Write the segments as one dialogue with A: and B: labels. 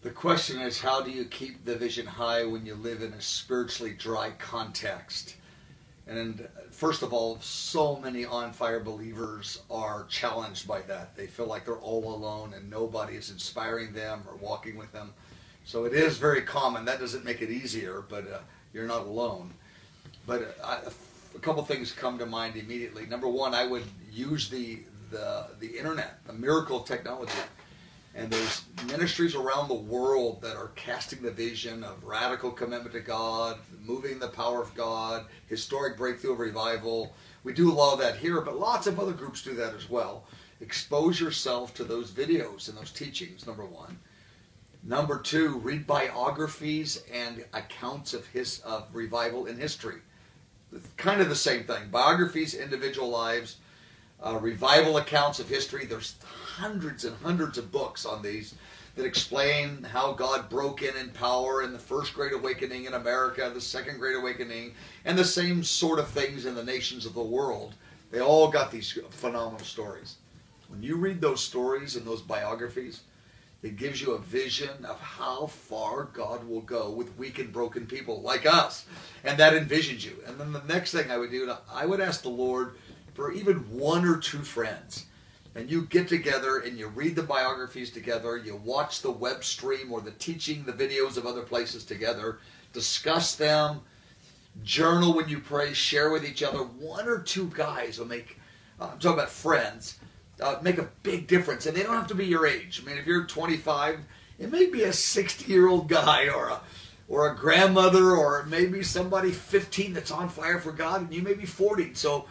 A: The question is, how do you keep the vision high when you live in a spiritually dry context? And first of all, so many on fire believers are challenged by that. They feel like they're all alone and nobody is inspiring them or walking with them. So it is very common. That doesn't make it easier, but you're not alone. But a couple things come to mind immediately. Number one, I would use the internet, the miracle of technology. And there's ministries around the world that are casting the vision of radical commitment to God, moving the power of God, historic breakthrough of revival. We do a lot of that here, but lots of other groups do that as well. Expose yourself to those videos and those teachings, number one. Number two, read biographies and accounts of revival in history. Kind of the same thing. Biographies, individual lives, revival accounts of history. There's hundreds and hundreds of books on these that explain how God broke in power in the First Great Awakening in America, the Second Great Awakening, and the same sort of things in the nations of the world. They all got these phenomenal stories. When you read those stories and those biographies, it gives you a vision of how far God will go with weak and broken people like us. And that envisions you. And then the next thing I would do, I would ask the Lord for even one or two friends. And you get together and you read the biographies together, you watch the web stream or the teaching, the videos of other places together, discuss them, journal when you pray, share with each other. One or two guys will make, I'm talking about friends, make a big difference. And they don't have to be your age. I mean, if you're 25, it may be a 60-year-old guy or a grandmother or maybe somebody 15 that's on fire for God, and you may be 40. So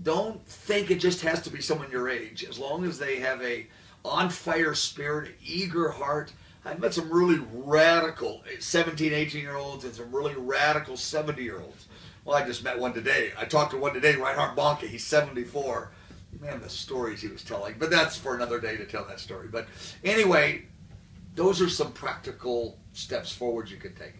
A: don't think it just has to be someone your age. As long as they have a on-fire spirit, eager heart. I've met some really radical 17, 18-year-olds and some really radical 70-year-olds. Well, I just met one today. I talked to one today, Reinhard Bonnke. He's 74. Man, the stories he was telling. But that's for another day to tell that story. But anyway, those are some practical steps forward you can take.